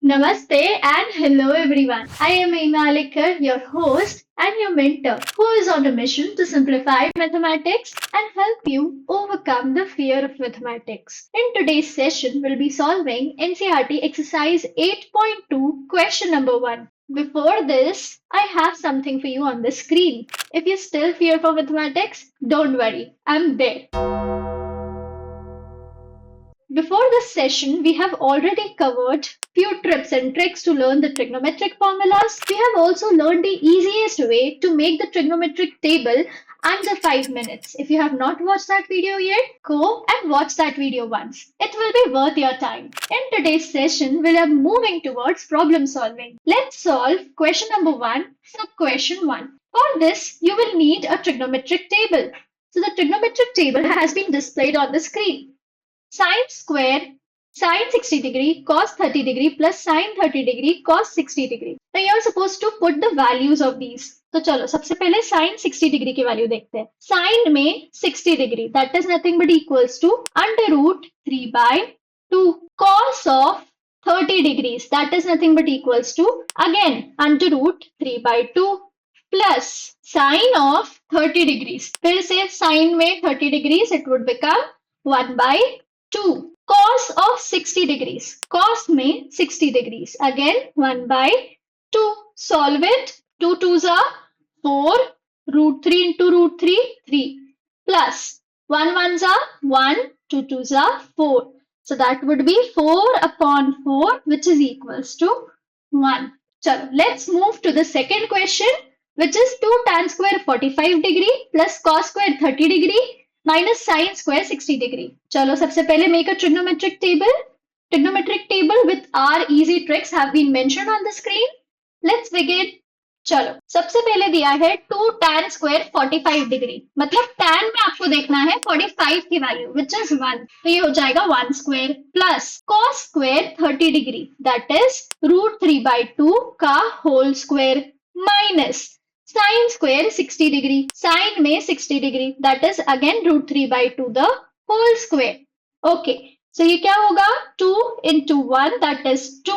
Namaste and hello everyone. I am Ema Alikar, your host and your mentor, who is on a mission to simplify mathematics and help you overcome the fear of mathematics. In today's session, we'll be solving NCERT exercise 8.2 question number 1. Before this, I have something for you on the screen. If you still fear for mathematics, don't worry, I'm there. Before this session, we have already covered few tips and tricks to learn the trigonometric formulas. We have also learned the easiest way to make the trigonometric table under 5 minutes. If you have not watched that video yet, go and watch that video once. It will be worth your time. In today's session, we are moving towards problem solving. Let's solve question number 1, sub question 1. For this, you will need a trigonometric table. So the trigonometric table has been displayed on the screen. Sine square sine 60 degree cos 30 degree plus sine 30 degree cos 60 degree. Now you are supposed to put the values of these. तो चलो सबसे पहले sin 60 degree की value देखते हैं. Sin में 60 degree that is nothing but equals to under root 3 by 2. Cos of 30 degrees that is nothing but equals to again under root 3 by 2 plus sin of 30 degrees. फिर से sin में 30 degrees it would become 1 by 2. Cos of 60 degrees. Cos में 60 degrees. Again 1 by 2. Solve it. 2 2s are 4. Root 3 into root 3, 3. Plus 1 1s are 1. 2 2s are 4. So that would be 4 upon 4 which is equals to 1. Chalo, let's move to the second question which is 2 tan square 45 degree plus cos square 30 degree minus sine square 60 degree. चलो सबसे पहले make a trigonometric table. Trigonometric table with our easy tricks have been mentioned on the screen. Let's begin. चलो सबसे पहले दिया है 2 tan square 45 degree मतलब tan में आपको देखना है 45 की वैल्यू which is 1 तो ये हो जाएगा 1 square plus cos square 30 degree that is root 3 by 2 का whole square minus sin square 60 degree. Sin में 60 degree that is again root 3 by 2 the whole square. Okay, so ये क्या होगा 2 into 1 that is 2.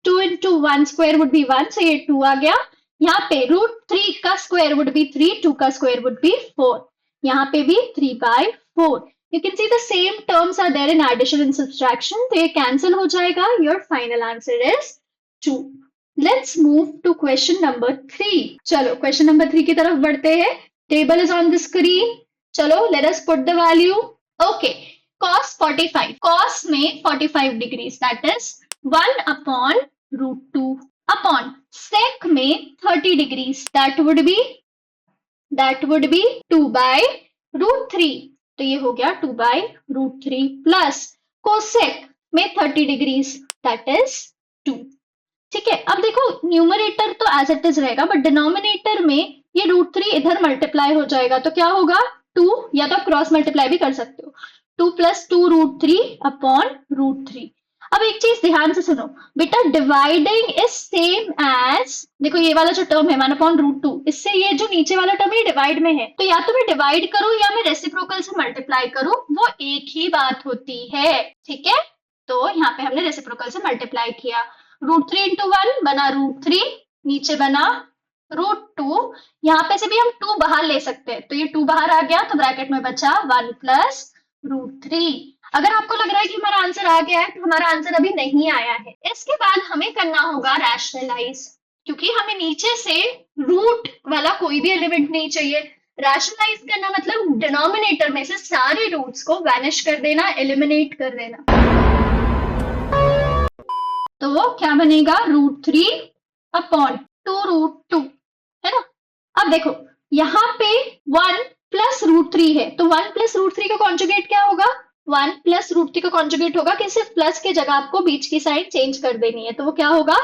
2 into 1 square would be 1 so ये 2 आ गया. यहाँ पे root 3 का square would be 3. 2 का square would be 4. यहाँ पे भी 3 by 4. You can see the same terms are there in addition and subtraction. तो ये cancel हो जाएगा. Your final answer is 2. Let's move to question number 3. चलो question number 3 की तरफ बढ़ते हैं. Table is on the screen. चलो let us put the value. Okay, cos 45. Cos में 45 degrees that is 1 upon root 2 upon sec में 30 degrees that would be 2 by root 3. तो ये हो गया 2 by root 3 plus cosec में 30 degrees that is 2. ठीक है. अब देखो न्यूमरेटर तो एज इट इज रहेगा बट डिनोमिनेटर में ये रूट 3 इधर मल्टीप्लाई हो जाएगा तो क्या होगा 2 या तो आप क्रॉस मल्टीप्लाई भी कर सकते हो 2 plus 2 root 3 upon root 3. अब एक चीज ध्यान से सुनो बेटा डिवाइडिंग इज सेम एज देखो ये वाला जो टर्म है 1 upon root 2 इससे ये जो नीचे वाला टर्म है डिवाइड में है तो या तो मैं डिवाइड करूं या मैं रेसिप्रोकल से मल्टीप्लाई करूं वो एक ही बात होती है. ठीक है. तो यहाँ पे हमने रेसिप्रोकल से मल्टीप्लाई किया. रूट 3 into 1 बना रूट 3 नीचे बना रूट 2. यहाँ पे से भी हम 2 बाहर ले सकते हैं तो ये 2 बाहर आ गया तो ब्रैकेट में बचा 1 plus रूट 3. अगर आपको लग रहा है कि हमारा आंसर आ गया है तो हमारा आंसर अभी नहीं आया है. इसके बाद हमें करना होगा रैशनलाइज क्योंकि हमें नीचे से रूट वाला कोई भी एलिमेंट नहीं चाहिए. रैशनलाइज करना मतलब डिनोमिनेटर में से सारे रूट्स को वैनिश कर देना एलिमिनेट कर देना. तो वो क्या बनेगा रूट 3 अपॉन 2 रूट 2 है ना. अब देखो यहाँ पे 1 प्लस रूट 3 है तो 1 प्लस रूट 3 का कॉन्जुगेट क्या होगा 1 प्लस रूट 3 का कॉन्जुगेट होगा कि सिर्फ प्लस के जगह आपको बीच की साइड चेंज कर देनी है तो वो क्या होगा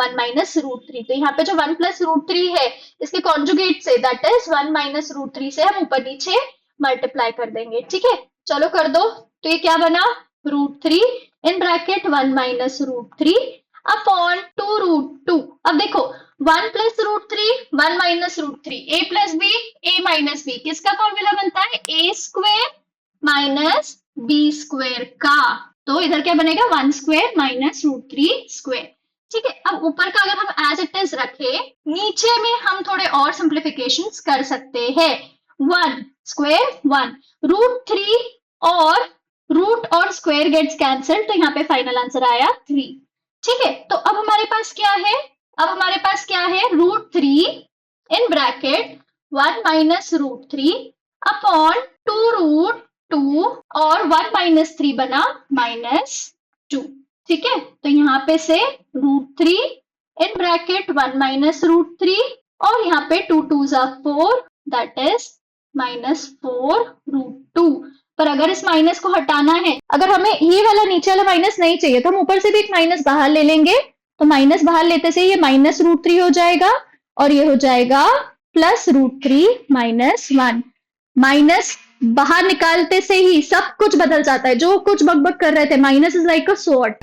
1 माइनस रूट 3. तो यहाँ पे जो 1 प्लस रूट 3 है इसके conjugate say that is 1 minus root 3 से हम ऊपर नीचे मल्टीप्लाई कर देंगे. ठीक है. चलो कर दो. तो ये क्या बना root 3 in bracket 1 minus root 3 upon 2 root 2. अब देखो 1 plus root 3 1 minus root 3 a plus b a minus b किसका फॉर्मूला बनता है a square minus b square का. तो इधर क्या बनेगा 1 square minus root 3 square. Terms रखे, नीचे में हम थोड़े और सिंप्लीफिकेशंस कर सकते हैं। 1 स्क्वायर 1, √3 और स्क्वायर गेट्स कैंसल, तो यहाँ पे फाइनल आंसर आया 3। ठीक है, तो अब हमारे पास क्या है, √3 इन ब्रैकेट 1 माइनस √3 अपॉन 2√2 और 1 माइनस 3 बना -2। ठीक है, तो यहाँ पे से √3 इन ब्रैकेट 1 माइनस √3 और यहाँ पे 2 2s are 4, दैट इज -4√2। पर अगर इस माइनस को हटाना है, अगर हमें ये वाला नीचे वाला माइनस नहीं चाहिए तो हम ऊपर से भी एक माइनस बाहर ले लेंगे, तो माइनस बाहर लेते से ये -√3 हो जाएगा और ये हो जाएगा +√3 -1। माइनस बाहर निकालते से ही सब कुछ बदल जाता है, जो कुछ बकबक कर रहे थे, minus is like a sword.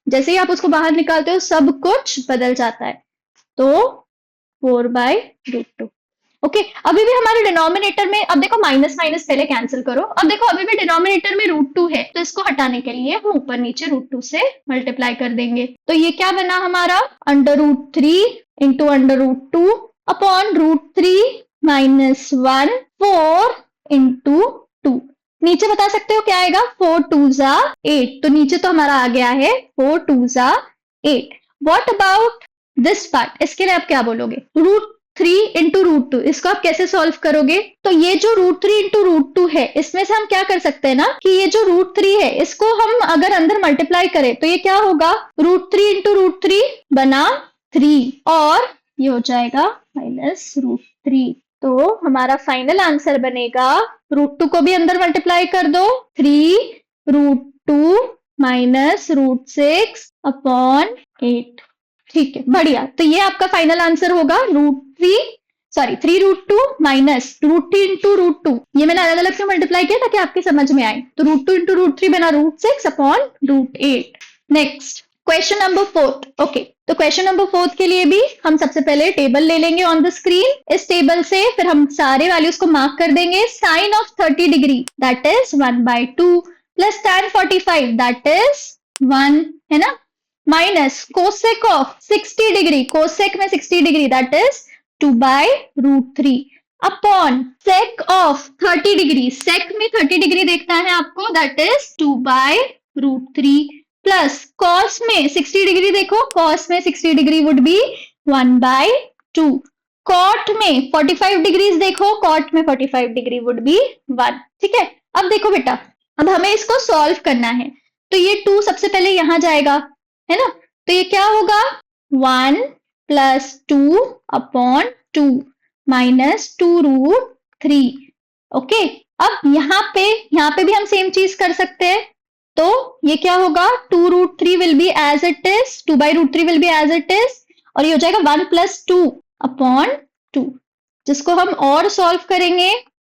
जैसे ही आप उसको बाहर निकालते हो सब कुछ बदल जाता है, तो 4/√2। ओके, अभी भी हमारे डिनोमिनेटर में, अब देखो माइनस माइनस पहले कैंसिल करो, अब देखो अभी भी डिनोमिनेटर में √2 है, तो इसको हटाने के लिए हम ऊपर नीचे √2 से मल्टीप्लाई कर देंगे, तो ये क्या बना हमारा √3 इंटू √2 अपॉन √3 -1 4 इंटू 2। नीचे बता सकते हो क्या आएगा, 4 2s are 8, तो नीचे तो हमारा आ गया है 4 2s are 8। What about this part, इसके लिए आप क्या बोलोगे, √3 इंटू √2, इसको आप कैसे सॉल्व करोगे, तो ये जो √3 इंटू √2 है, इसमें से हम क्या कर सकते हैं ना, कि ये जो √3 है इसको हम अगर अंदर मल्टीप्लाई करें तो ये क्या होगा, √3 इंटू √3 बना 3 और ये हो जाएगा -√3। तो हमारा फाइनल आंसर बनेगा, √2 को भी अंदर मल्टीप्लाई कर दो, 3√2 -√6 अपॉन 8। ठीक है, बढ़िया, तो ये आपका फाइनल आंसर होगा √3 माइनस √3 इंटू √2। ये मैंने अलग अलग क्यों मल्टीप्लाई किया ताकि आपके समझ में आए, तो √2 इंटू √3 बना √6 upon √8। Next question number 4। Okay, तो क्वेश्चन नंबर 4 के लिए भी हम सबसे पहले टेबल ले लेंगे ऑन द स्क्रीन। इस टेबल से फिर हम सारे वैल्यूज को मार्क कर देंगे। Sine of 30 degree that is 1/2 plus tan 45 that is 1, है ना, minus cosec of 60 degree, cosec में 60 degree that is 2/√3 upon sec of 30 degree, sec में 30 डिग्री देखना है आपको, दैट इज 2/√3 प्लस कॉस में 60 डिग्री देखो, कॉस में 60 डिग्री वुड बी 1/2। कॉट में 45 डिग्रीज देखो, कॉट में 45 डिग्री वुड बी 1। ठीक है, अब देखो बेटा, अब हमें इसको सॉल्व करना है, तो ये 2 सबसे पहले यहां जाएगा, है ना, तो ये क्या होगा, 1 + 2 अपॉन 2 माइनस 2√3। ओके, अब यहाँ पे भी हम सेम चीज कर सकते हैं, तो ये क्या होगा, 2√3 will be as it is, 2/√3 will be as it is, और ये हो जाएगा 1 + 2 अपॉन 2, जिसको हम और सॉल्व करेंगे,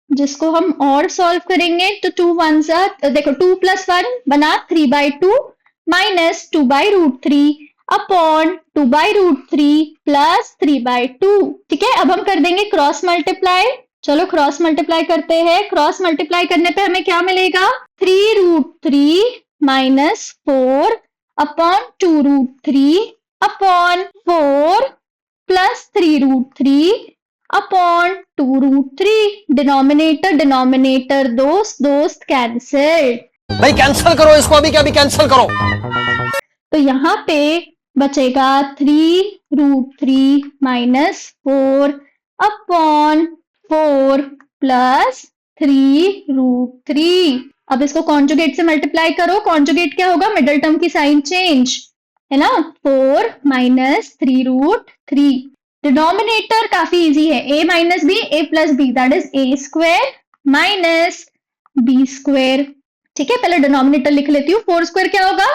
तो 2 1s are, देखो 2 + 1 बना 3/2 माइनस 2/√3 अपॉन 2/√3 प्लस 3/2। ठीक है, अब हम कर देंगे क्रॉस मल्टीप्लाई, चलो क्रॉस मल्टीप्लाई करते हैं। क्रॉस मल्टीप्लाई करने पे हमें क्या मिलेगा, 3√3 -4 upon 2√3 upon 4 plus 3√3 upon 2√3। Denominator दोस्त कैंसिल। भाई कैंसिल करो इसको, अभी क्या अभी कैंसिल करो। तो यहाँ पे बचेगा 3√3 -4 अपॉन 4 प्लस 3√3। अब इसको कॉन्जुगेट से मल्टीप्लाई करो, कॉन्जुगेट क्या होगा, मिडल टर्म की साइन चेंज, है ना, 4 - 3√3। डिनोमिनेटर काफी इजी है, a - b a + b that is a² minus b²। ठीक है, पहले डिनोमिनेटर लिख लेती हूँ, 4² क्या होगा,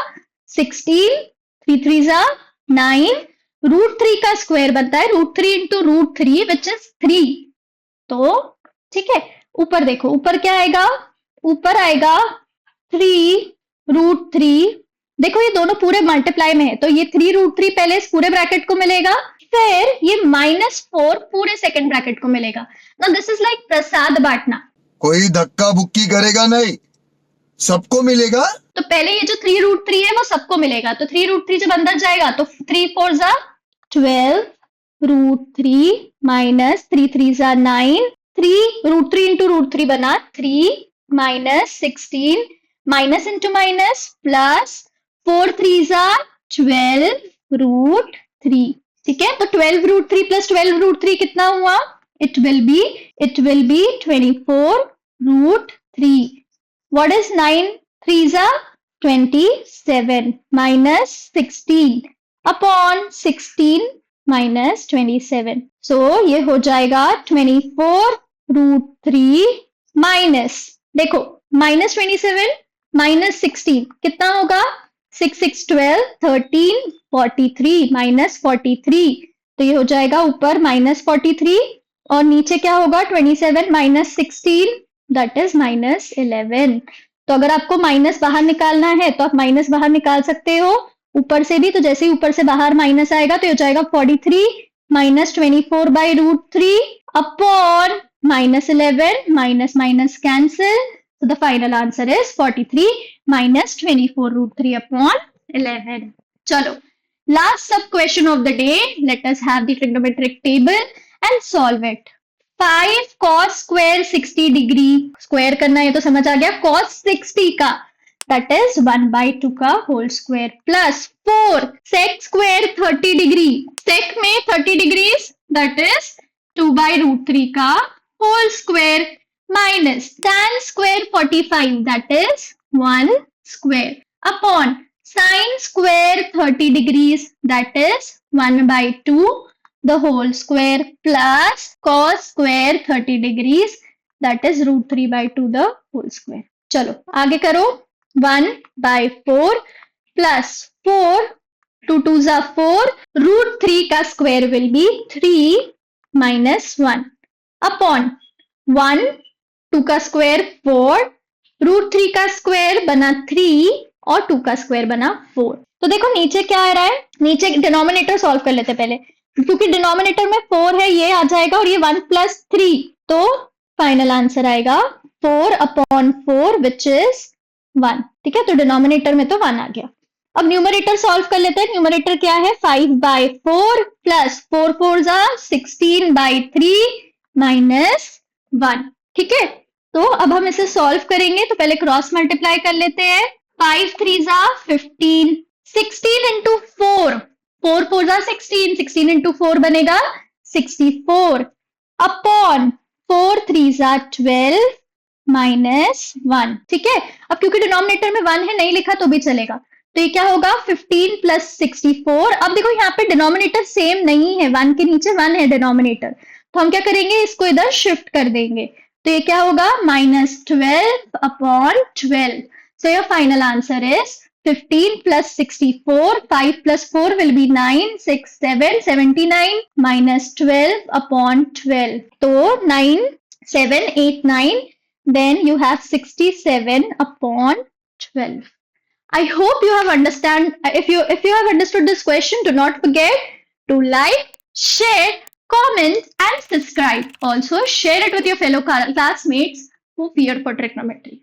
16, 3 3s are 9, √3 का स्क्वायर बनता है √3 इंटू √3 विच इज 3। तो ठीक है, ऊपर देखो, ऊपर क्या आएगा, ऊपर आएगा 3√3। देखो ये दोनों पूरे मल्टीप्लाई में है, तो ये 3√3 पहले इस पूरे ब्रैकेट को मिलेगा, फिर ये -4 पूरे सेकंड ब्रैकेट को मिलेगा। नाउ दिस इज लाइक प्रसाद बांटना। कोई धक्का बुक्की करेगा नहीं, सबको मिलेगा। तो पहले ये जो 3√3 है वो सबको मिलेगा, तो 3√3 जब अंदर जाएगा तो 3 4 जा 12√3 माइनस 3 3 जा 9, 3√3 इंटू √3 बना 3 minus 16 minus into minus plus 4 3 जा 12√3। ठीक है, तो 12√3 प्लस 12√3 कितना हुआ? It will be 24√3। What is 9 3s are 27 minus 16 upon 16 minus 27. So ये हो जाएगा 24√3 minus, देखो minus 27 minus 16 कितना होगा? 6 6 12 13 43 minus 43, तो ये हो जाएगा ऊपर minus 43 और नीचे क्या होगा? 27 minus 16 दैट इज -11। तो अगर आपको माइनस बाहर निकालना है तो आप माइनस बाहर निकाल सकते हो ऊपर से भी, तो जैसे ही ऊपर से बाहर माइनस आएगा तो हो जाएगा 43 minus 24/√3 upon -11, minus minus cancel, so the final answer is 43 minus 24√3 upon 11. चलो, last sub question of the day. Let us have the trigonometric table and solve it. 5 cos square 60 degree square करना है तो समझ आ गया cos 60 का, that is 1/2 का whole square plus 4 sec square 30 degree, sec में 30 degrees that is 2/√3 का whole square minus tan square 45 that is 1 square upon sin square 30 degrees that is 1/2 the whole square plus cos square 30 degrees that is √3/2 the whole square. चलो आगे करो, 1/4 plus 4 2 2s are 4 √3 का square will be 3 minus 1 upon 1 2 का square 4 √3 का square बना 3 और 2 का square बना 4। तो देखो नीचे क्या आ रहा है, नीचे डिनोमिनेटर सॉल्व कर लेते पहले, क्योंकि डिनोमिनेटर में 4 है ये आ जाएगा और ये 1 + 3, तो फाइनल आंसर आएगा 4/4 विच इज 1। ठीक है, तो डिनोमिनेटर में तो 1 आ गया। अब न्यूमरेटर सॉल्व कर लेते हैं। न्यूमरेटर क्या है? 5/4 प्लस 4 4 जा 16/3 माइनस 1। ठीक है, तो अब हम इसे सॉल्व करेंगे तो पहले क्रॉस मल्टीप्लाई कर लेते हैं। 5 3 जा 15, 16 इंटू 4, 4 4 जा 16, 16 इंटू 4 बनेगा 64 अपॉन 4 3 जा 12 माइनस 1। ठीक है, अब क्योंकि डिनोमिनेटर में 1 है नहीं लिखा तो भी चलेगा, तो ये क्या होगा 15 + 64। अब देखो यहाँ पे डिनोमिनेटर सेम नहीं है, 1 के नीचे 1 है डिनोमिनेटर, तो हम क्या करेंगे इसको इधर शिफ्ट कर देंगे, तो ये क्या होगा -12/12। So your final answer is 15 + 64, 5 + 4 will be 9, 6 7 79 -12/12, तो 9 7 8 9, then you have 67/12. I hope you have understand. If you have understood this question, do not forget to like, share, comment, and subscribe. Also, share it with your fellow classmates who fear for trigonometry.